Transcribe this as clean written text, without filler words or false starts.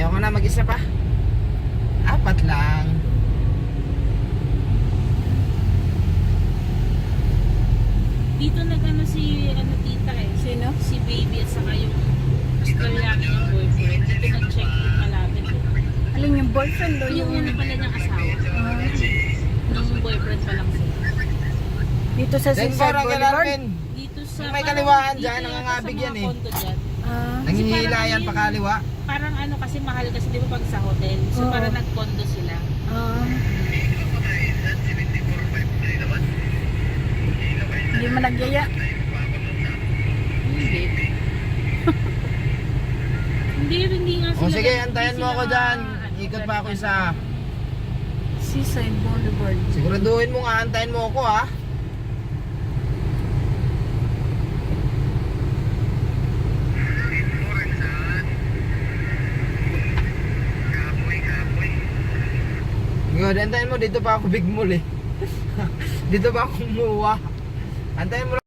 Ayaw ko na mag-isa pa. 4 lang. Dito nag-ano si tita eh. Sino? Si baby at saka yung Australian yung boyfriend. Dito nag-check in malapit. Alin yung boyfriend o Yung una pala niyang asawa. Nung boyfriend pa lang sila. Dito sa Then Seaside parang Boulevard? Alvin, Dito sa may parang kaliwaan dito dyan, yata nangangabig sa mga yan eh. condo dyan. nanghihila yan pa kaliwa. Parang ano kasi mahal kasi di ba pag sa hotel. So Oo. parang nag-condo sila. Hindi man nagyaya. Hindi. Hindi nga sila. O sige, antayin hindi mo ako sila, dyan. Ikot pa ako isa. Seaside Boulevard. Siguraduhin mo nga, antayin mo ako ha. Good, antayin mo, dito pa ako big mall eh. Dito pa ako kumuha. Antayin mo lang.